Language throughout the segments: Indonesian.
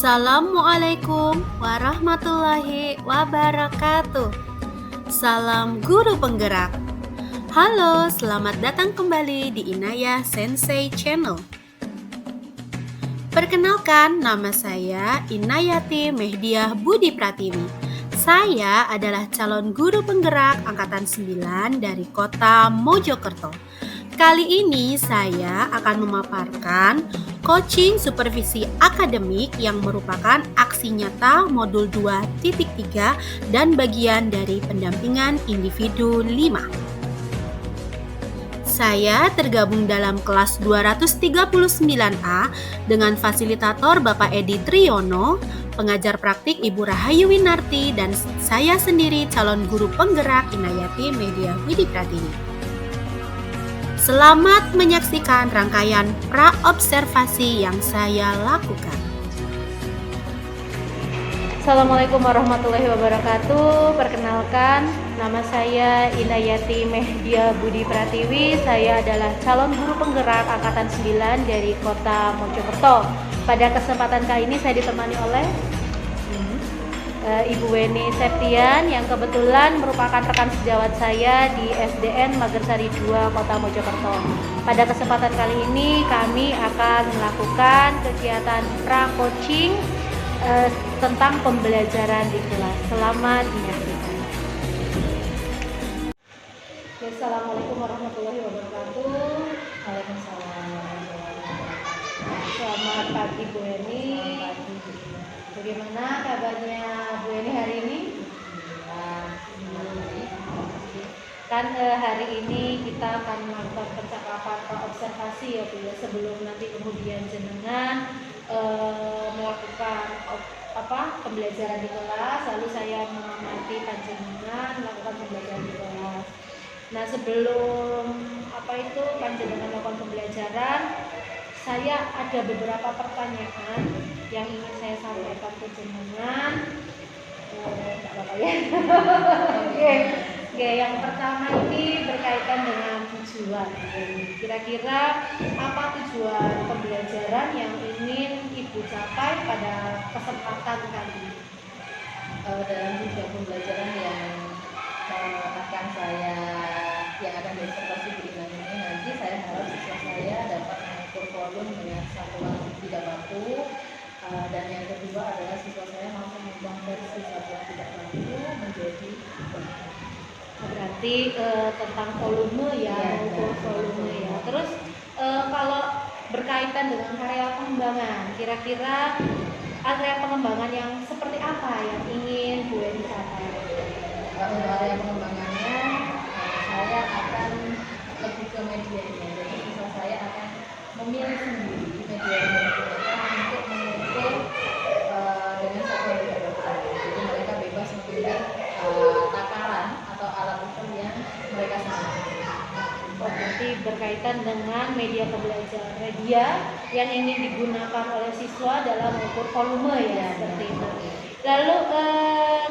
Assalamualaikum warahmatullahi wabarakatuh. Salam guru penggerak. Halo, selamat datang kembali di Inayah Sensei Channel. Perkenalkan, nama saya Inayati Mehdiah Budi Pratiwi. Saya adalah calon guru penggerak angkatan 9 dari kota Mojokerto. Kali ini saya akan memaparkan coaching supervisi akademik yang merupakan aksi nyata modul 2.3 dan bagian dari pendampingan individu 5. Saya tergabung dalam kelas 239A dengan fasilitator Bapak Edi Triyono, pengajar praktik Ibu Rahayu Winarti, dan saya sendiri calon guru penggerak Inayati Mehdiah Budi Pratiwi. Selamat menyaksikan rangkaian pra-observasi yang saya lakukan. Assalamualaikum warahmatullahi wabarakatuh. Perkenalkan, nama saya Inayati Mehdiah Budi Pratiwi. Saya adalah calon guru penggerak angkatan 9 dari kota Mojokerto. Pada kesempatan kali ini saya ditemani oleh Ibu Weni Septian yang kebetulan merupakan rekan sejawat saya di SDN Magersari 2 Kota Mojokerto. Pada kesempatan kali ini kami akan melakukan kegiatan pra-coaching tentang pembelajaran di kelas. Selamat menyaksikan. Assalamualaikum warahmatullahi wabarakatuh. Waalaikumsalam. Selamat pagi Bu Weni. Bagaimana kabarnya Bu Eni hari ini? Kan hari ini kita akan melakukan percakapan observasi ya Bu ya, sebelum nanti kemudian jenengan melakukan pembelajaran di kelas, lalu saya mengamati panjenengan melakukan pembelajaran di kelas. Nah, sebelum panjenengan melakukan pembelajaran, saya ada beberapa pertanyaan yang ingin saya sampaikan ke jenengan. Yang pertama ini berkaitan dengan tujuan. Kira-kira apa tujuan pembelajaran yang ingin Ibu capai pada kesempatan kali ini? Dalam tujuan pembelajaran yang akan diobservasi di ini nanti, saya harap siswa saya dapat mengukur volume dengan satuan tidak baku, dan yang kedua adalah siswa saya mampu mengkonversi satuan tidak baku menjadi baku. Berarti tentang volume ya, ukur volume ya. Terus kalau berkaitan dengan area pengembangan, kira-kira area pengembangan yang seperti apa yang ingin Bu Eni capai? Untuk area pengembangannya, saya akan lebih ke medianya. Jadi siswa saya akan memilih sendiri media yang digunakan untuk mengukur dengan satuan tidak baku. Jadi mereka bebas memilih takaran atau alat ukur yang mereka sendiri. Berarti berkaitan dengan media pembelajaran, media yang ingin digunakan oleh siswa dalam mengukur volume ya, seperti itu. Lalu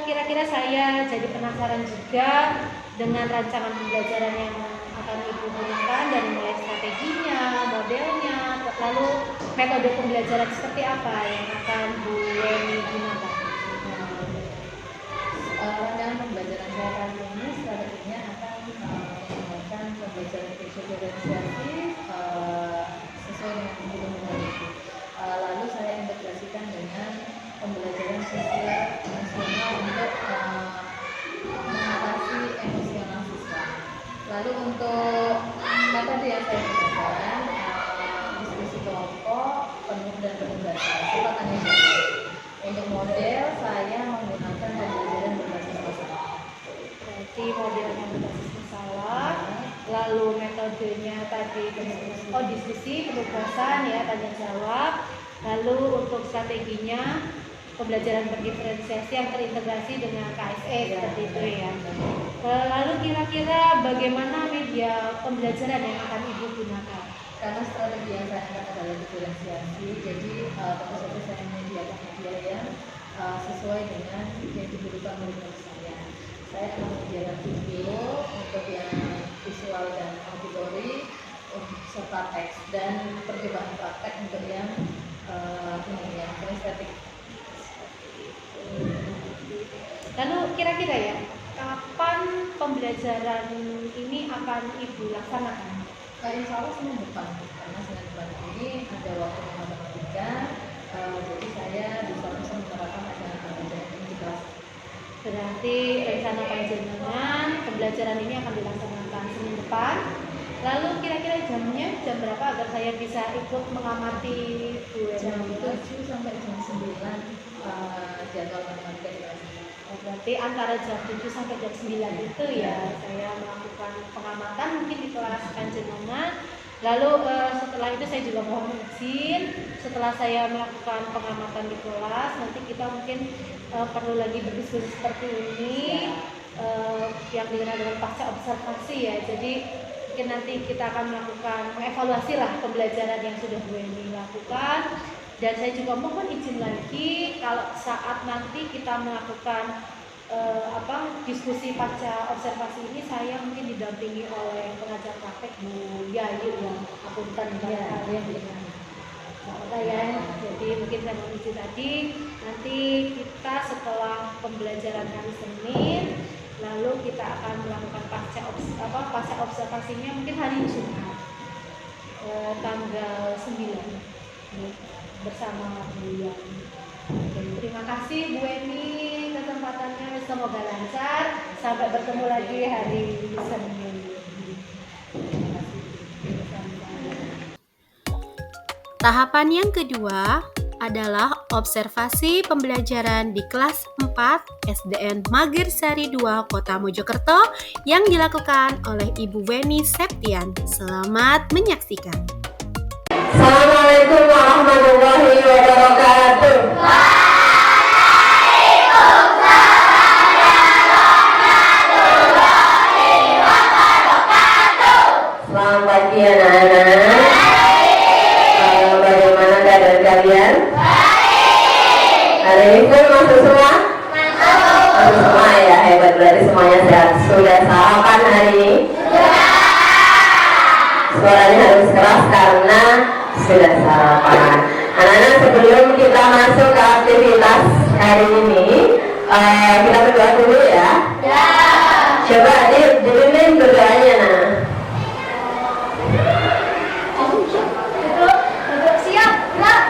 kira-kira saya jadi penasaran juga dengan rancangan pembelajaran yang akan Ibu gunakan, dari mulai strateginya, modelnya, lalu metode pembelajaran seperti apa yang akan Bu Weni gunakan. Rancangan pembelajaran saya kali ini strateginya akan menggunakan pembelajaran diferensiasi sesuai dengan kebutuhan itu. Lalu saya integrasikan dengan pembelajaran sosial emosional untuk mengatasi emosional siswa. Lalu untuk metode yang saya gunakan, diskusi kelompok, penuh dan penugasan, serta tanya jawab. Untuk model saya menggunakan pembelajaran berbasis masalah. Berarti model yang berbasis masalah, lalu metodenya tadi diskusi, penugasan ya, tanya jawab. Lalu untuk strateginya pembelajaran berdiferensiasi yang terintegrasi dengan KSE seperti itu ya. Lalu kira-kira bagaimana media pembelajaran yang akan Ibu gunakan? Karena strategi yang saya angkat adalah diferensiasi, jadi tentu saja saya menyediakan media yang sesuai dengan yang dibutuhkan oleh saya. Saya akan menyediakan video untuk yang visual dan auditory, serta teks, dan percobaan praktek untuk yang kinestetik Lalu kira-kira ya, kapan pembelajaran ini akan Ibu laksanakan? Insya Allah Senin depan, karena Senin depan ini ada waktu matematika, jadi saya bisa langsung menerapkan ajaran pembelajaran ini di kelas. Berarti rencana panjenengan pembelajaran ini akan dilaksanakan Senin depan. Lalu kira-kira jamnya jam berapa agar saya bisa ikut mengamati Bu Jam Eni? 7 sampai jam 9 jadwal matematika di kelas. Berarti antara jam 7 sampai jam 9 itu ya saya melakukan pengamatan mungkin di kelas panjenengan. Lalu setelah itu saya juga mohon izin, setelah saya melakukan pengamatan di kelas, nanti kita mungkin perlu lagi berdiskusi seperti ini, yang dikenal dengan pasca observasi ya. Jadi mungkin nanti kita akan melakukan mengevaluasi lah pembelajaran yang sudah Bu Eni lakukan. Dan saya juga mohon izin lagi kalau saat nanti kita melakukan diskusi pasca observasi ini, saya mungkin didampingi oleh pengajar praktek Bu Yayu yang akuntan ya. Jadi mungkin saya mohon izin tadi, nanti kita setelah pembelajaran hari Senin, lalu kita akan melakukan pasca observasinya mungkin hari Jumat tanggal 9 bersama Bu Yani. Terima kasih Bu Eni kesempatannya, semoga lancar. Sampai bertemu lagi hari Senin. Tahapan yang kedua adalah observasi pembelajaran di kelas 4 SDN Magersari 2 Kota Mojokerto yang dilakukan oleh Ibu Weni Septian. Selamat menyaksikan. Assalamualaikum warahmatullahi wabarakatuh. Selamat pagi anak-anak. Bagaimana keadaan kalian? Hari ini full masuk semua? Masuk semua ya, hebat, berarti semuanya sehat. Sudah sarapan hari ini? Suaranya harus keras karena sudah sarapan. Anak-anak, sebelum kita masuk ke aktivitas hari ini, kita berdoa dulu ya. Coba dipimpin berdoanya. Siap, gerak.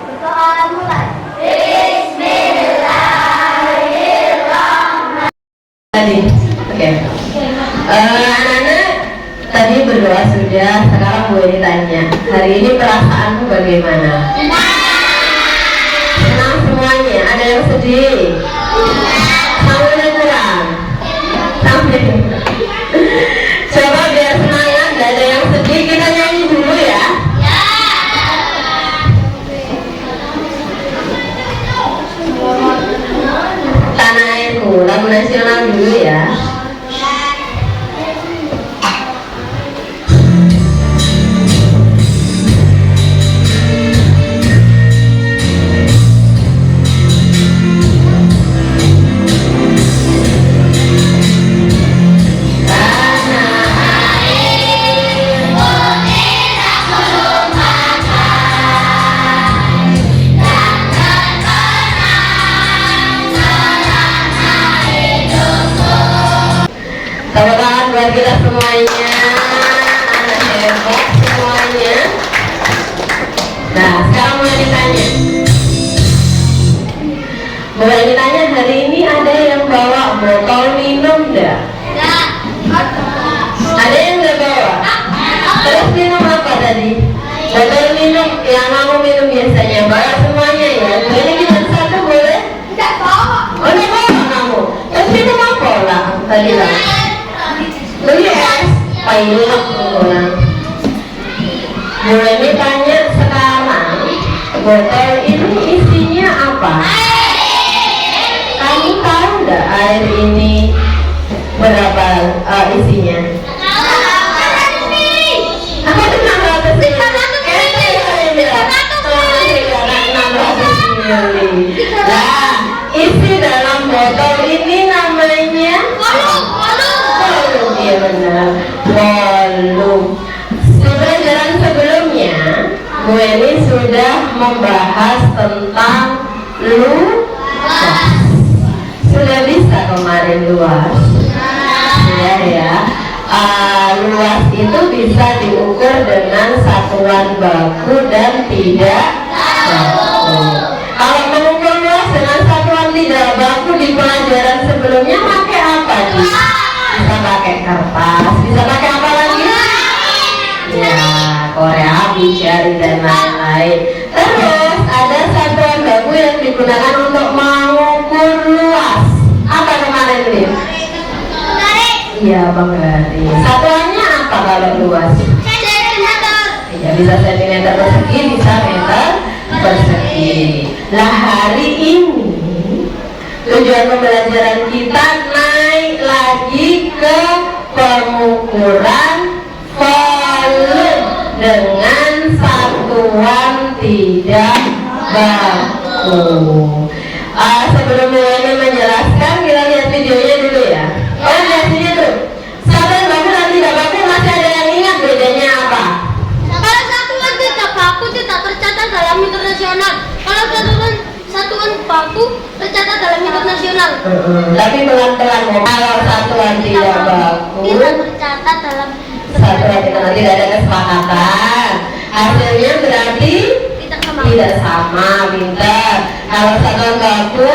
Berdoa mulai. Tadi, oke. Anak-anak tadi berdoa sudah. Sekarang Bu Eni tanya, hari ini perasaanmu bagaimana? Senang semuanya. Ada yang sedih? Sampai yang kurang? Sampai. Coba biar semangat, gak ada yang sedih, kita nyanyi dulu ya. Tanah Airku, lagu nasional dulu ya. Tepuk tangan buat kita semuanya, anak hebat semuanya. Nah, sekarang mulai ditanya. Mulai ditanya, hari ini ada yang bawa botol minum enggak? Ada yang enggak bawa? Terus minum apa tadi? Botol minum yang kamu minum biasanya, bawa semuanya ya. Jadi kita satu boleh? Tidak bawa. Oh, enggak bawa kamu. Terus minum apa lah tadi lah? Beli es, pilek orang. Mulai ditanya sekarang, botol ini isinya apa? Kamu tahu nggak air ini berapa isinya? Aku tuh 600 ml. Nah, isi dalam botol ini namanya volume. Iya benar, volume. Pembelajaran sebelumnya, Bu Eni sudah membahas tentang luas. kemarin luas? Iya ya. Luas itu bisa diukur dengan satuan baku dan tidak baku. Kalau mengukur luas dengan satuan tidak baku di pelajaran sebelumnya pakai apa sih? Bisa pakai kertas, bisa pakai apa lagi? Ya, Korea, jari dan lain-lain. Terus ada satuan baku yang digunakan untuk mengukur luas. Apa kemarin nih? Iya, Bang Garis. Satuannya apa kalau luas? Ya, bisa sentimeter persegi, bisa meter persegi. Lah hari ini tujuan pembelajaran kita naik lagi ke pengukuran volume dengan satuan tidak baku. Sebelum mulai menjelaskan, kita lihat videonya dulu ya. Oh, lihat sini tuh. Satuan baku dan tidak baku masih ada yang ingat bedanya apa? Kalau satuan tidak baku tidak tercatat dalam internasional. Kalau satuan baku tercatat dalam internasional. Tapi pelan-pelan. Kalau satuan tidak baku Tidak tercatat dalam satuan kita nanti tidak ada kesepakatan. Hasilnya berarti tidak sama. tidak sama, pintar. Kalau satuan baku,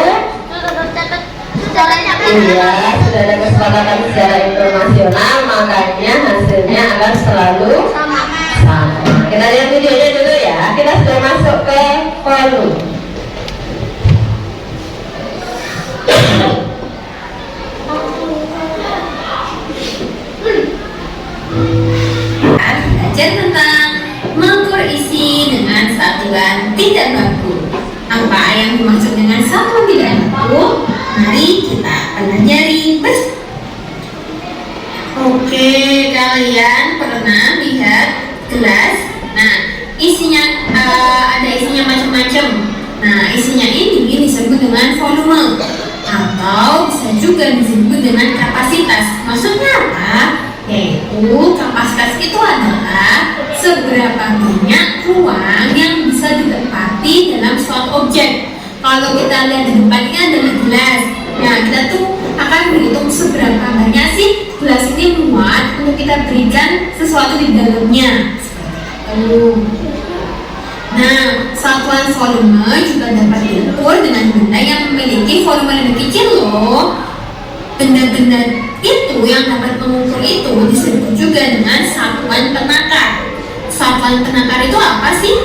Tidak tercatat secara iya, sudah ada kesepakatan secara internasional, makanya hasilnya akan selalu sama. sama. Kita lihat videonya dulu ya. Kita sudah masuk ke volume. Belajar tentang mengukur isi dengan satuan tidak baku. Apa yang dimaksud dengan satuan tidak baku? Mari kita pelajari bersama. Oke, kalian pernah lihat gelas? Nah, isinya ada isinya macam-macam. Nah, isinya ini disebut dengan volume atau bisa juga disebut dengan kapasitas. Maksudnya apa? Yaitu kapasitas itu adalah seberapa banyak ruang yang bisa ditempati dalam suatu objek. Kalau kita lihat di depan ini adalah gelas. Nah, kita tuh akan berhitung seberapa banyak sih gelas ini muat untuk kita berikan sesuatu di dalamnya. Nah, satuan volume juga dapat diukur dengan benda yang memiliki volume lebih kecil loh. Benda-benda itu yang dapat mengukur itu disebut juga dengan satuan penakar. Satuan penakar itu apa sih?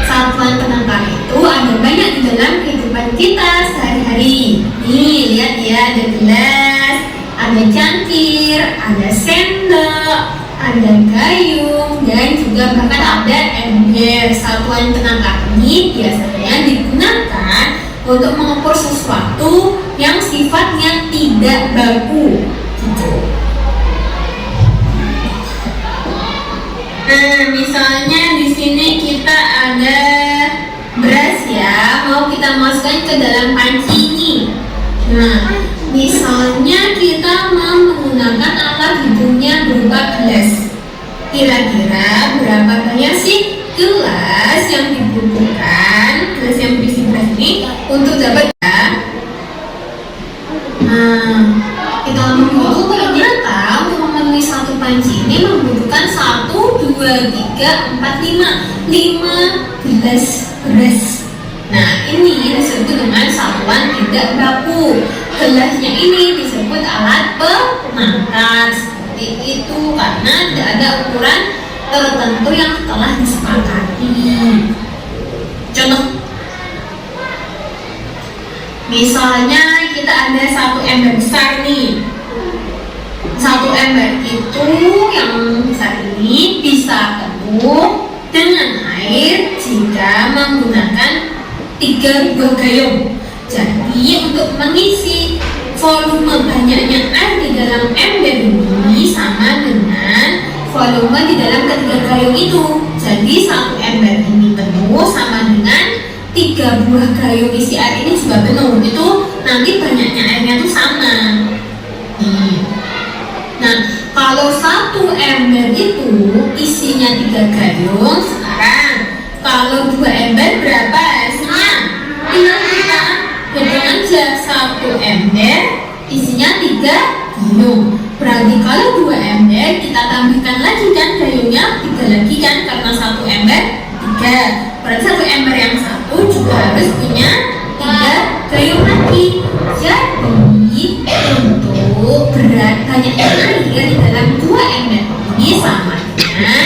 Satuan penakar itu ada banyak di dalam kehidupan kita sehari-hari. Nih, lihat ya, ada gelas, ada cangkir, ada sendok, ada gayung, dan juga bahkan ada ember. Satuan penakar ini biasanya digunakan untuk mengukur sesuatu yang sifatnya tidak baku. Gitu. Nah, misalnya di sini kita ada beras ya, mau kita masukkan ke dalam panci ini. Nah, misalnya kita mau menggunakan alat hidungnya berupa gelas. Kira-kira berapa banyak sih gelas yang dibutuhkan, gelas yang berisi beras ini untuk dapat ya? Nah, kita ngomong ternyata untuk memenuhi satu panci ini membutuhkan 1, 2, 3, 4, 5 gelas beras. Nah, ini disebut dengan satuan tidak baku. Gelasnya ini disebut alat penakar. Seperti itu karena tidak ada ukuran tertentu yang telah disepakati. Contoh, misalnya kita ada satu ember besar nih. Satu ember itu yang besar ini bisa penuh dengan air jika menggunakan 3 buah gayung. Jadi untuk mengisi volume banyaknya air di dalam ember ini sama dengan volume di dalam ketiga gayung itu. Jadi satu ember ini penuh sama dengan 3 buah gayung isi air ini juga penuh. Itu nanti banyaknya airnya tuh sama. Nah, kalau satu ember itu isinya 3 gayung, sekarang kalau 2 ember berapa isinya? Tinggal kita hitung aja, 1 ember isinya 3 gayung. Berarti kalau 2 ember kita tambahkan lagi kan gayungnya 3 lagi kan, karena 1 ember 3. Berarti 1 ember yang satu juga harus punya 3 gayung lagi. Jadi untuk berat banyak air di dalam 2 ember ini samanya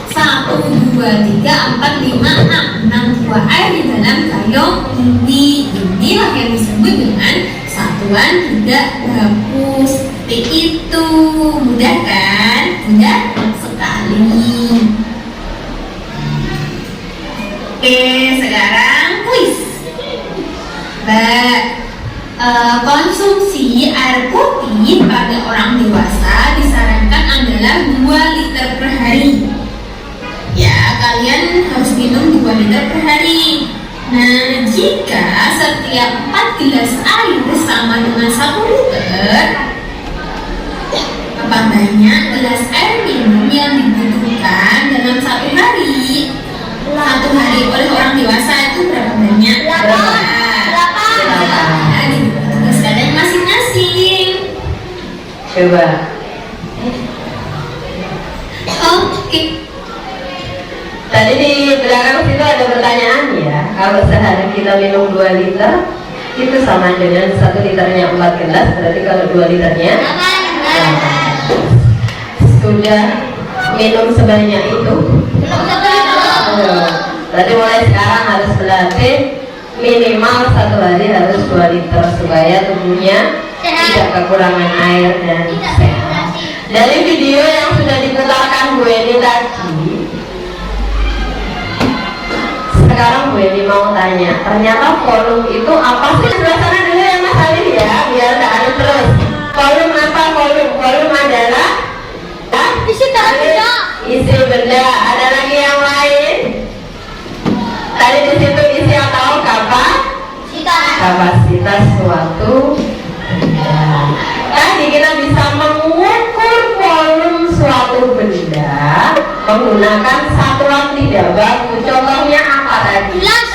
1, 2, 3, 4, 5, 6 buah air di dalam gayung ini. Inilah yang disebut dengan satuan tidak baku. Seperti itu. Mudah kan? Mudah sekali. Oke, sekarang kuis. Konsumsi air putih pada orang dewasa disarankan adalah 2 liter per hari. Ya, kalian harus minum 2 liter per hari. Nah, jika setiap 4 gelas air sama dengan 1 liter, berapa banyak gelas air minum yang dibutuhkan dalam 1 hari? 1 hari oleh orang dewasa itu berapa banyak? Berapa? Nah, tugas kalian masing-masing. Coba. Oke. Tadi di belakang situ ada pertanyaan ya. Kalau sehari kita minum 2 liter, itu sama dengan 1 liternya 4 gelas. Berarti kalau 2 liternya sudah minum sebanyak itu. Berarti mulai sekarang harus berlatih minimal 1 hari harus 2 liter supaya tubuhnya tidak kekurangan air dan sehat. Dari video yang sudah diputarkan Bu Eni tadi, sekarang Bu Eni mau tanya, ternyata volume itu apa sih? Sebelah sana dulu ya Mas Ali ya, biar tak ada terus. Volume apa? Volume adalah isi benda. Ada lagi yang lain? Tadi di situ isi atau kapasitas suatu benda. Tadi kita bisa mengukur volume suatu benda menggunakan satuan tidak baku. Contohnya apa tadi? Gelas.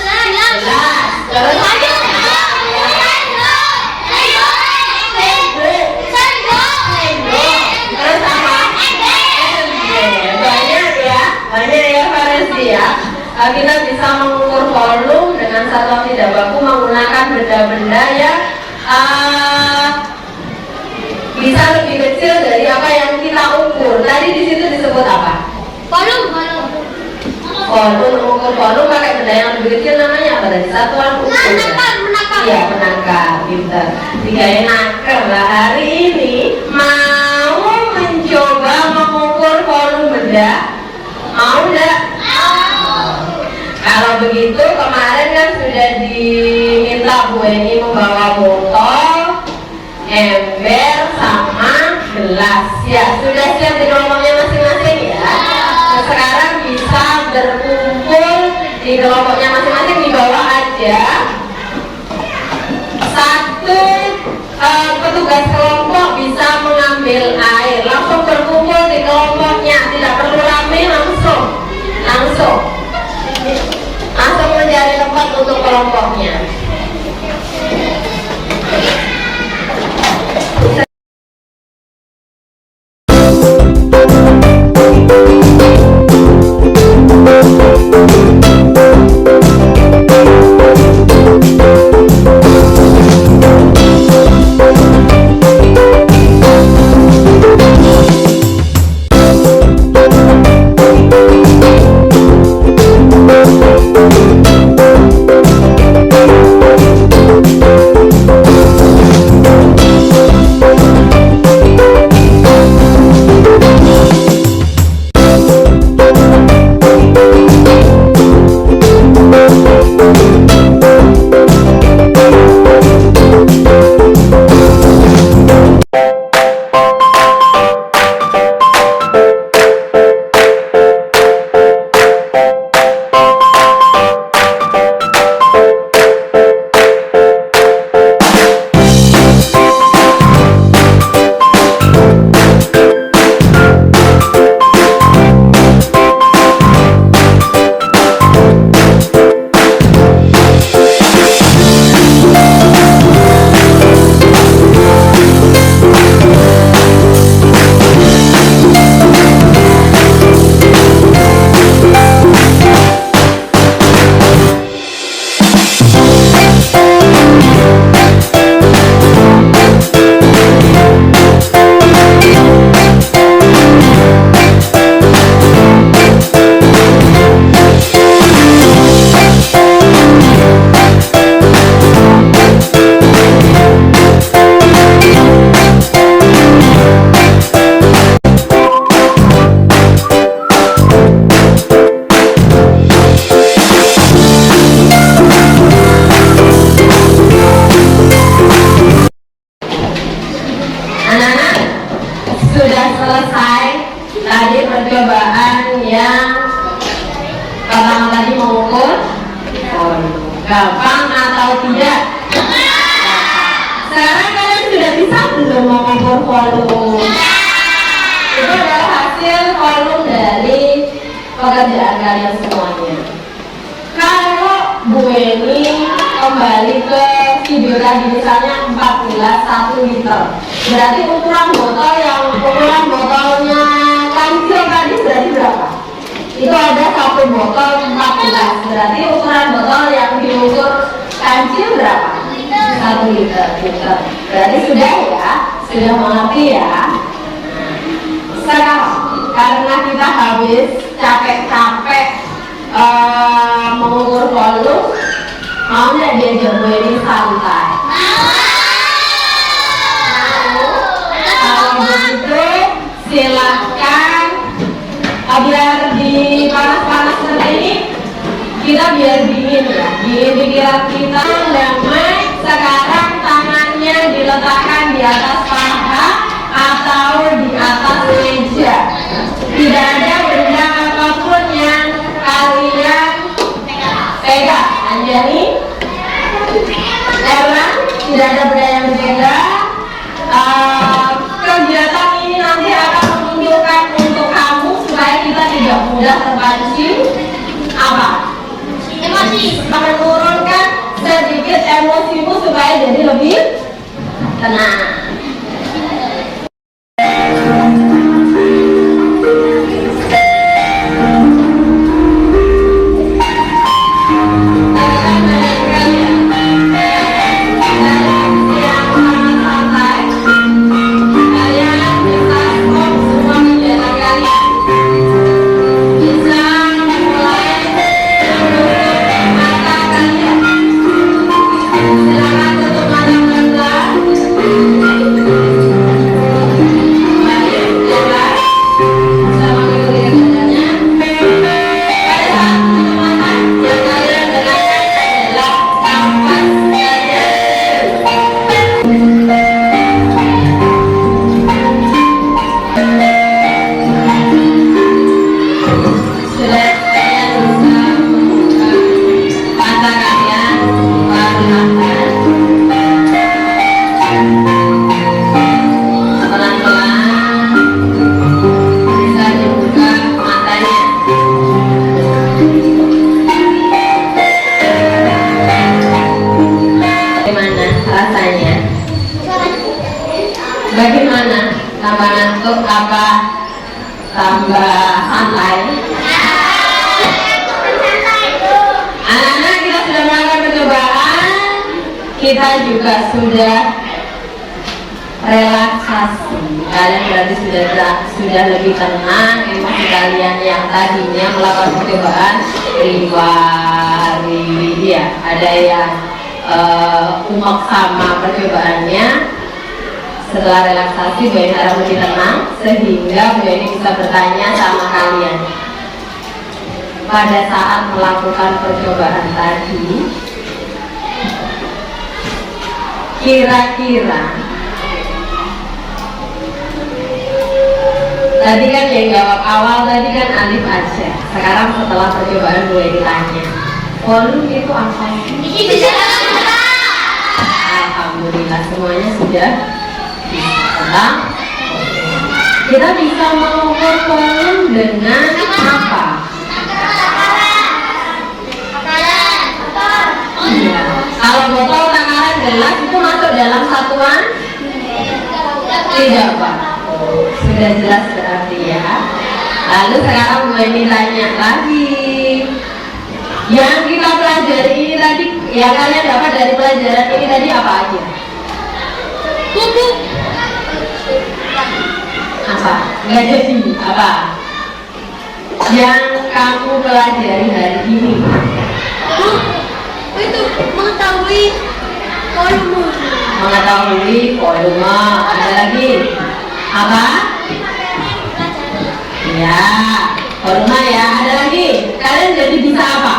Terus banyak ya Faresi ya. Kita bisa mengukur volume dengan satuan tidak baku menggunakan benda-benda yang bisa lebih kecil dari apa yang kita ukur. Tadi di situ disebut apa? Volume. Mengukur volume pakai benda yang lebih kecil namanya apa tadi? Satuan ukur. Menangkap. Iya, menangkap. Pintar. Tiga naker lah. Hari ini mau mencoba mengukur volume benda. Mau enggak? Kalau begitu kemarin kan sudah diminta Bu Eni membawa botol, ember, sama gelas. Ya, sudah siap di kelompoknya masing-masing ya. Nah, sekarang bisa berkumpul di kelompoknya masing-masing, di bawah aja. Satu petugas kelompok bisa mengambil air, langsung berkumpul di kelompoknya, tidak perlu rame, langsung mencari tempat untuk kelompoknya. Gampang atau tidak? Sekarang kalian sudah bisa belum mengukur volume? Itu adalah hasil volume dari pekerjaan kalian semuanya. Kalau Bu Eni kembali ke video tadi, misalnya 4 gelas 1 liter, berarti ukuran botolnya kancil tadi berarti berapa? Itu ada 1 botol 4 gelas, berarti ukuran botol yang diukur kancil berapa? 1 liter. Berarti sudah ya, sudah mengerti ya. Sekarang karena kita habis capek-capek mengukur volume, mau nggak diajak Bu Eni santai? Kalau begitu silahkan, biar di panas-panas seperti ini kita biar dingin ya, dingin pikiran kita, damai. Sekarang tangannya diletakkan di atas paha atau di atas meja. Tidak ada benda apapun yang kalian pegang. Anjani, Erlan, tidak ada benda yang dipegang. Kegiatan ini nanti akan menunjukkan untuk kamu supaya kita tidak mudah terpancing apa? Emosi. Menurunkan sedikit emosimu supaya jadi lebih tenang. Bagaimana? Tambah ngantuk apa? Tambah santai? Anak-anak, kita sudah melakukan percobaan. Kita juga sudah relaksasi. Kalian berarti sudah lebih tenang. Emosi kalian yang tadinya melakukan percobaan riwari ya, ada yang umek sama percobaannya. Setelah relaksasi, Bu Eni harap lebih tenang sehingga Bu Eni bisa bertanya sama kalian. Pada saat melakukan percobaan tadi, kira-kira tadi kan yang jawab awal tadi kan Alif aja. Sekarang setelah percobaan Bu Eni tanya, volume itu apa? Alhamdulillah semuanya sudah tenang. Kita bisa mengukur volume dengan apa? Iya. Kalau botol takaran gelas itu masuk dalam satuan? Tidak, Pak. Sudah jelas berarti ya. Lalu sekarang Bu Eni tanya lagi. Yang kita pelajari ini tadi, yang kalian dapat dari pelajaran ini tadi apa aja? Kuku. Apa? Nggak jadi apa? Yang kamu pelajari hari ini? Itu mengetahui volume. Mengetahui volume. Ada lagi? Apa? Ya, volume ya. Ada lagi? Kalian jadi bisa apa?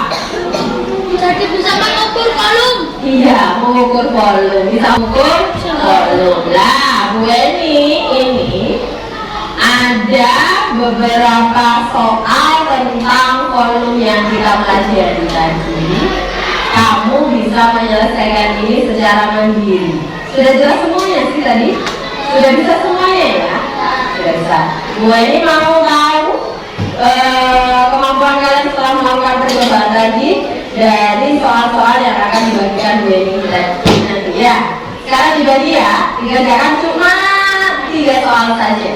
Jadi bisa mengukur volume. Iya, mengukur volume. Bisa mengukur volume. Lah, Bu Eni ini ada beberapa soal tentang volume yang kita pelajari tadi. Kamu bisa menyelesaikan ini secara mandiri. Sudah jelas semuanya sih tadi? Sudah bisa semuanya ya? Sudah bisa. Bu ini mau tahu kemampuan kalian setelah melakukan percobaan tadi dari soal-soal yang akan dibagikan Bu ini nanti ya. Sekarang dibagi ya, dikerjakan cuma 3 soal saja.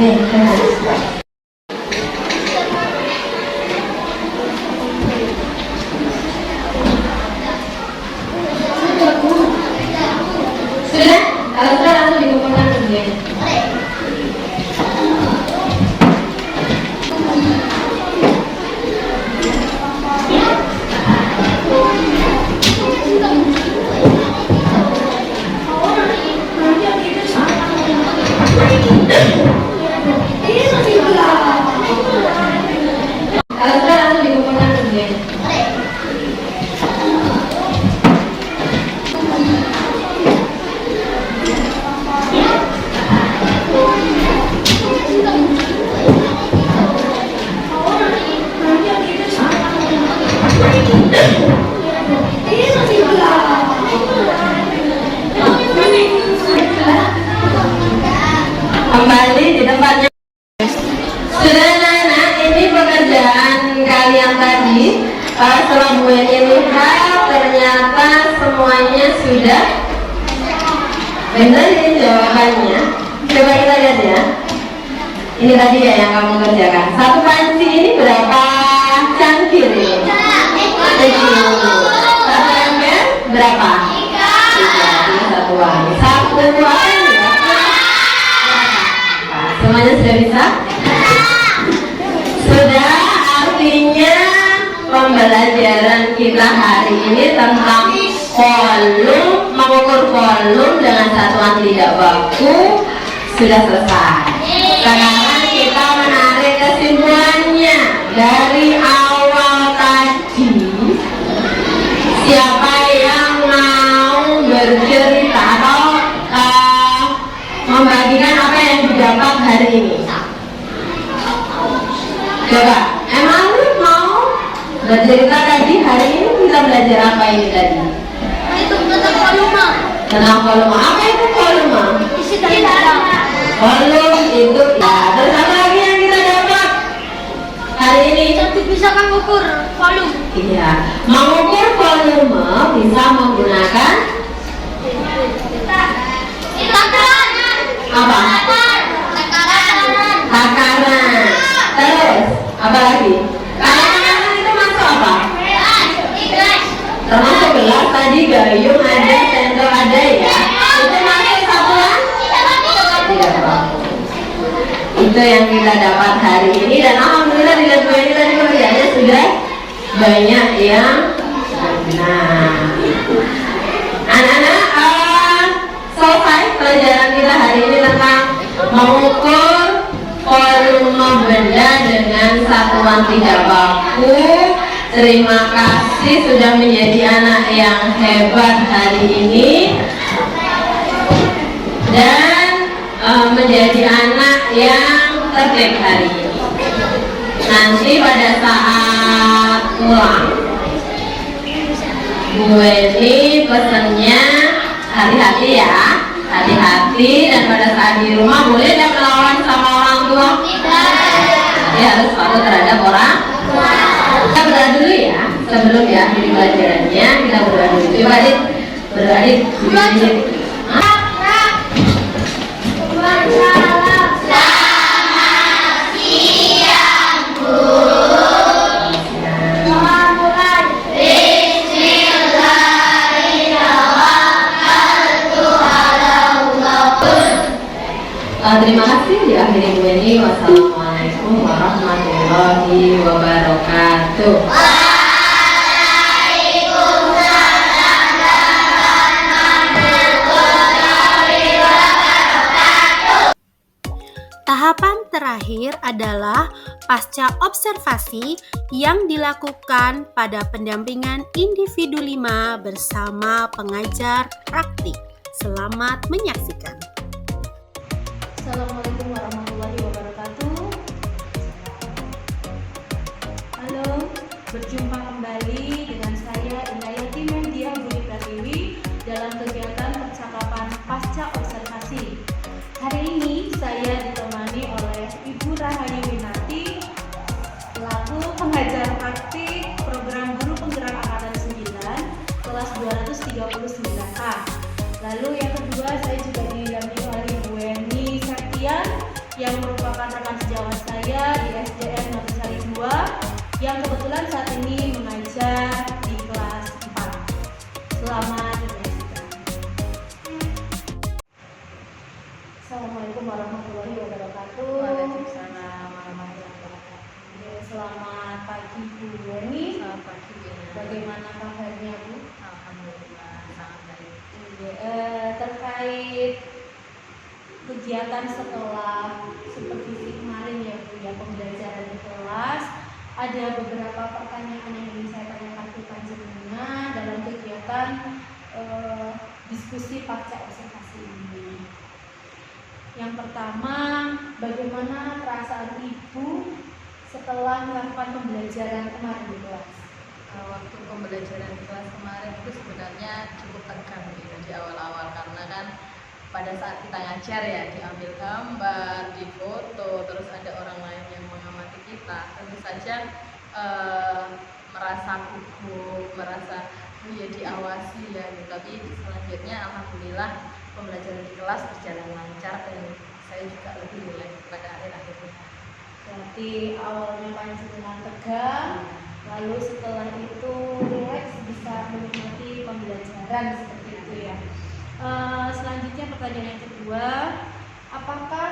Nih, sudah? Kalau sudah langsung dikumpulkan kemudian. Kalau sudah langsung dikumpulkan kemudian. Kembali di tempatnya. Sudah anak-anak, ini pekerjaan kalian tadi. Setelah Bu Eni lihat, ternyata semuanya sudah benar ini jawabannya. Coba kita lihat ya. Ini tadi ya yang kamu kerjakan. Satu panci ini berapa cangkir ini? Satu ember berapa? 3. Ini satu wangi. Satu apa ini ya? Semuanya sudah bisa? Sudah, artinya pembelajaran kita hari ini tentang volume, mengukur volume dengan satuan tidak baku sudah selesai. Sekarang kita menarik kesimpulannya dari awal tadi. Siapa yang mau bercerita atau membagikan apa yang didapat hari ini? Coba, emang lu mau bercerita tadi hari ini kita belajar apa ini tadi? Itu tentang volume. Tentang volume. Apa itu volume? Isi dari dalam. Volume itu ya. Terus apa lagi yang kita dapat hari ini? Jadi bisa kan ukur volume. Iya, mengukur volume bisa menggunakan Takaran. apa? Takaran. Takaran. Terus apa lagi? Takaran itu masuk apa? Termasuk gelas tadi, gayung ada, sendok ada ya. Itu masuk satuan? Tidak baku. Itu yang kita dapat hari ini dan alhamdulillah di Bu ini tadi pekerjaannya sudah banyak yang benar. Anak-anak, selesai pelajaran kita hari ini tentang mengukur volume benda dengan satuan tidak baku. Terima kasih sudah menjadi anak yang hebat hari ini dan menjadi anak yang tertib hari ini. Nanti pada saat pulang, Bu Eni pesennya hati-hati ya, hati-hati, dan pada saat di rumah boleh tidak melawan sama orang tua? Jadi harus patuh terhadap orang. Kita berdoa dulu ya, sebelum diakhiri pelajarannya kita berdoa dulu. Coba adik, berdoa adik. Terima kasih diakhiri Bu Eni. Wassalamualaikum warahmatullahi wabarakatuh. Waalaikumsalam. Tahapan terakhir adalah pasca observasi yang dilakukan pada pendampingan individu 5 bersama pengajar praktik. Selamat menyaksikan. Assalamualaikum warahmatullahi wabarakatuh. Halo, berjumpa kembali dengan saya Inayati Mehdiah Budi Pratiwi dalam kegiatan percakapan pasca observasi. Hari ini saya ditemani oleh Ibu Rahayu Winati selaku pengajar praktik program Guru Penggerak Angkatan 9 kelas 239A. Lalu yang kedua saya juga didampingi oleh Ibu Eni Septian yang merupakan rekan sejawat saya di SDN Nogosari 2 yang kebetulan saat ini mengajar di kelas 4. Selamat menyaksikan. Assalamualaikum warahmatullahi wabarakatuh. Waalaikumsalam warahmatullahi wabarakatuh. Ya, selamat pagi Bu Eni. Selamat pagi, Bu. Bagaimana kabarnya Bu? Alhamdulillah sangat baik. Terkait kegiatan setelah supervisi kemarin ya Bu ya, pembelajaran di kelas, ada beberapa pertanyaan yang ingin saya tanyakan ke panjenengan dalam kegiatan diskusi pasca observasi ini. Yang pertama, bagaimana perasaan Ibu setelah melakukan pembelajaran kemarin di kelas? Waktu pembelajaran di kelas kemarin itu sebenarnya cukup tegang gitu di awal-awal, karena kan pada saat kita ngajar ya diambil gambar, difoto, terus ada orang lain yang mengamati kita, tentu saja merasa gugup, merasa ya diawasi ya gitu. Tapi selanjutnya alhamdulillah pembelajaran di kelas berjalan lancar dan saya juga lebih rileks pada akhir-akhirnya. Berarti awalnya panjenengan tegang, lalu setelah itu rileks, bisa menikmati pembelajaran seperti itu ya. Selanjutnya pertanyaan yang kedua, apakah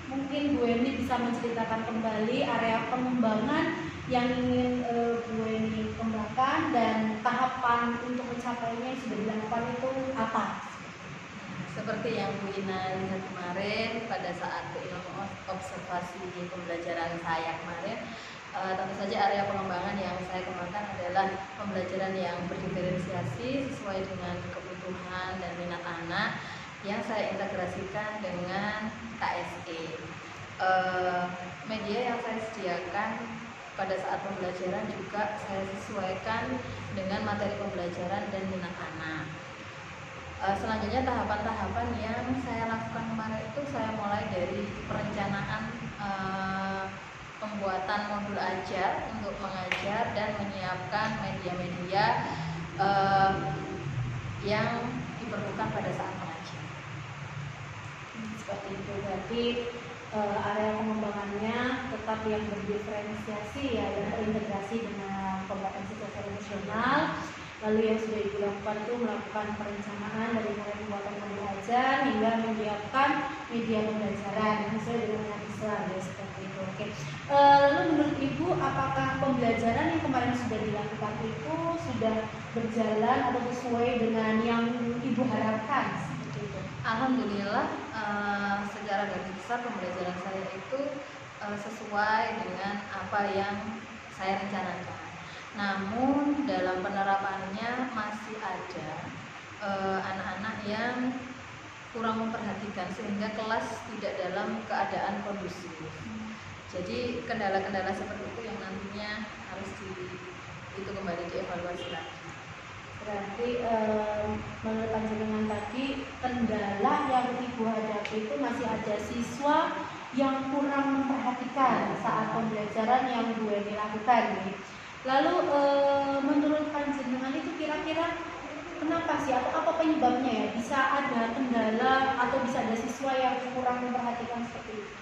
mungkin Bu Eni bisa menceritakan kembali area pengembangan yang ingin Bu Eni kembangkan dan tahapan untuk mencapainya yang sudah dilakukan itu apa? Seperti yang Bu Ina lihat kemarin pada saat Bu Ina observasi pembelajaran saya kemarin, tentu saja area pengembangan yang saya kembangkan adalah pembelajaran yang berdiferensiasi sesuai dengan kebutuhan dan minat anak yang saya integrasikan dengan KSE. Media yang saya sediakan pada saat pembelajaran juga saya sesuaikan dengan materi pembelajaran dan minat anak. Selanjutnya tahapan-tahapan yang saya lakukan kemarin itu saya mulai dari perencanaan pembuatan modul ajar untuk mengajar dan menyiapkan media-media yang diperlukan pada saat mengajar. Seperti itu, berarti area pengembangannya tetap yang berdiferensiasi ya, yang terintegrasi dengan kompetensi sosial emosional. Lalu yang sudah dilakukan itu melakukan perencanaan dari mulai pembuatan modul ajar hingga menyiapkan media pembelajaran sesuai dengan minat Islam ya, seperti itu. Oke. Lalu menurut Ibu, apakah pembelajaran yang kemarin sudah dilakukan itu sudah berjalan atau sesuai dengan yang Ibu harapkan? Seperti itu. Alhamdulillah secara garis besar pembelajaran saya itu sesuai dengan apa yang saya rencanakan. Namun dalam penerapannya masih ada anak-anak yang kurang memperhatikan sehingga kelas tidak dalam keadaan kondusif. Jadi kendala-kendala seperti itu yang nantinya harus kembali dievaluasi lagi. Berarti menurut panjenengan tadi kendala yang Ibu hadapi itu masih ada siswa yang kurang memperhatikan saat pembelajaran yang Bu Eni lakukan nih. Lalu menurut panjenengan itu kira-kira kenapa sih atau apa penyebabnya ya bisa ada kendala atau bisa ada siswa yang kurang memperhatikan seperti itu?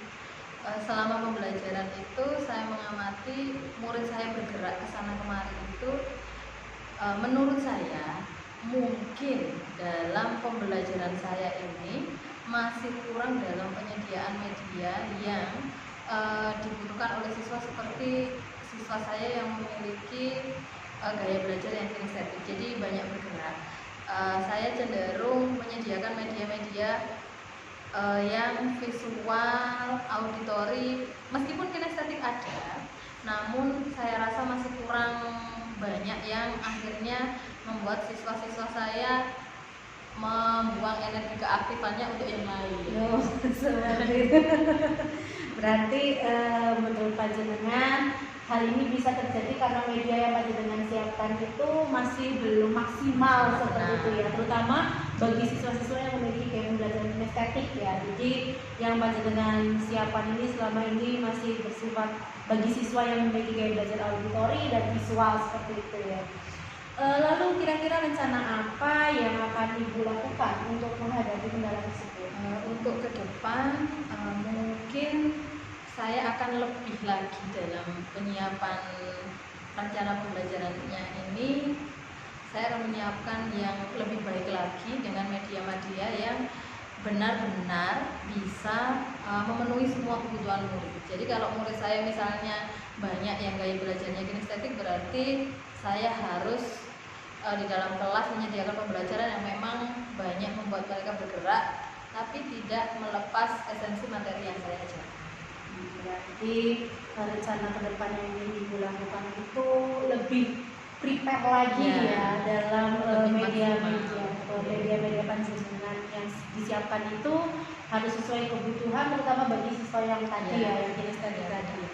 Selama pembelajaran itu saya mengamati murid saya bergerak ke sana kemari itu menurut saya mungkin dalam pembelajaran saya ini masih kurang dalam penyediaan media yang dibutuhkan oleh siswa, seperti siswa saya yang memiliki gaya belajar yang kinestetik, jadi banyak bergerak. Saya cenderung menyediakan media-media yang visual, auditori, meskipun kinestetik ada, namun saya rasa masih kurang banyak yang akhirnya membuat siswa-siswa saya membuang energi keaktifannya untuk yang lain. Oh, seperti itu. Berarti menurut panjenengan hal ini bisa terjadi karena media yang panjenengan siapkan itu masih belum maksimal seperti itu ya, terutama bagi siswa-siswa yang memiliki gaya pembelajaran kinestetik ya. Jadi yang panjenengan siapkan ini selama ini masih bersifat bagi siswa yang memiliki gaya belajar auditori dan visual seperti itu ya. Lalu kira-kira rencana apa yang akan Ibu lakukan untuk menghadapi kendala tersebut? Untuk ke depan mungkin saya akan lebih lagi dalam penyiapan rencana pembelajarannya ini. Saya akan menyiapkan yang lebih baik lagi dengan media-media yang benar-benar bisa memenuhi semua kebutuhan murid. Jadi kalau murid saya misalnya banyak yang gaya belajarnya kinestetik, berarti saya harus di dalam kelas menyediakan pembelajaran yang memang banyak membuat mereka bergerak, tapi tidak melepas esensi materi yang saya ajarkan. Berarti rencana ke depan yang ingin Ibu lakukan itu lebih prepare lagi ya dalam media-media panjenengan yang disiapkan itu harus sesuai kebutuhan, terutama bagi siswa yang tadi ya, yang kinestetik tadi.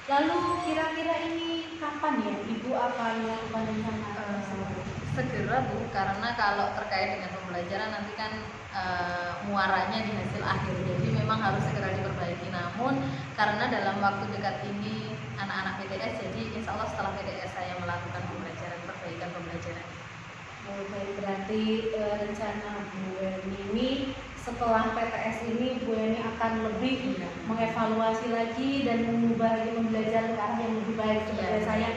Lalu kira-kira ini kapan ya Ibu akan melakukan rencana tersebut? Segera Bu, karena kalau terkait dengan pembelajaran nanti kan muaranya di hasil akhir, jadi memang harus segera diperbaiki. Namun karena dalam waktu dekat ini anak-anak PTS, jadi insya Allah setelah PTS saya melakukan perbaikan pembelajaran. Baik, berarti rencana Bu Weni ini setelah PTS ini Bu Weni akan lebih mengevaluasi lagi dan mengubah lagi pembelajaran ke arah yang lebih baik seperti saya.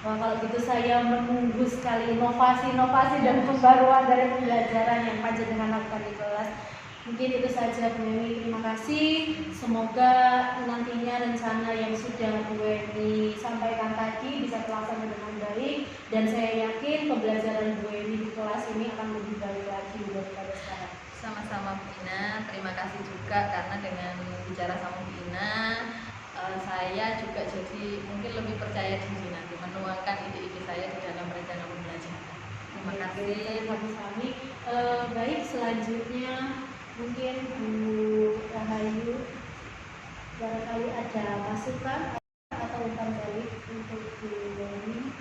Wah, kalau gitu saya menunggu sekali inovasi-inovasi dan pembaruan dari pembelajaran yang panjenengan lakukan di kelas. Mungkin itu saja Bu Weni, terima kasih. Semoga nantinya rencana yang sudah Bu Weni sampaikan tadi bisa terlaksana dengan baik, dan saya yakin pembelajaran Bu Weni di kelas ini akan lebih baik lagi daripada sekarang. Sama-sama Bu Ina, terima kasih juga karena dengan bicara sama Bu Ina saya juga jadi mungkin lebih percaya diri nanti menuangkan ide-ide saya di dalam rencana pembelajaran. Terima kasih. Kami baik, selanjutnya mungkin Bu Rahayu, barangkali ada masukan atau umpan balik untuk Bu Weni.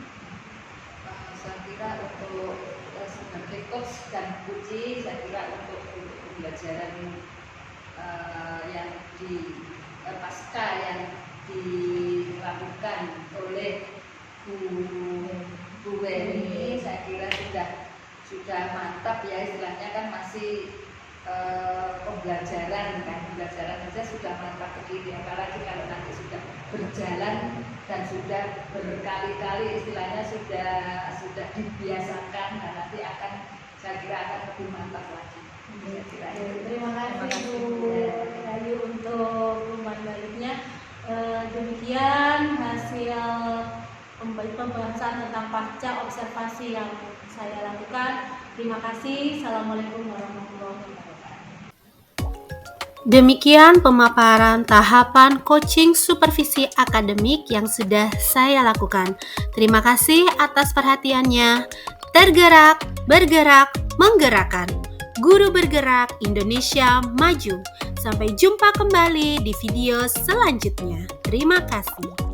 Saya kira untuk sebagai coach dan puji, saya kira untuk pembelajaran yang di pasca yang dilakukan oleh Bu Weni, saya kira sudah mantap ya, istilahnya kan masih pembelajaran saja sudah mantap berdiri, apalagi kalau nanti sudah berjalan dan sudah berkali-kali istilahnya sudah dibiasakan, dan nanti saya kira akan lebih mantap lagi. Terima kasih Bu Rahayu untuk umpan baliknya. Demikian hasil pembahasan tentang pasca observasi yang saya lakukan. Terima kasih. Assalamualaikum warahmatullahi wabarakatuh. Demikian pemaparan tahapan coaching supervisi akademik yang sudah saya lakukan. Terima kasih atas perhatiannya. Tergerak, bergerak, menggerakkan. Guru bergerak, Indonesia maju. Sampai jumpa kembali di video selanjutnya. Terima kasih.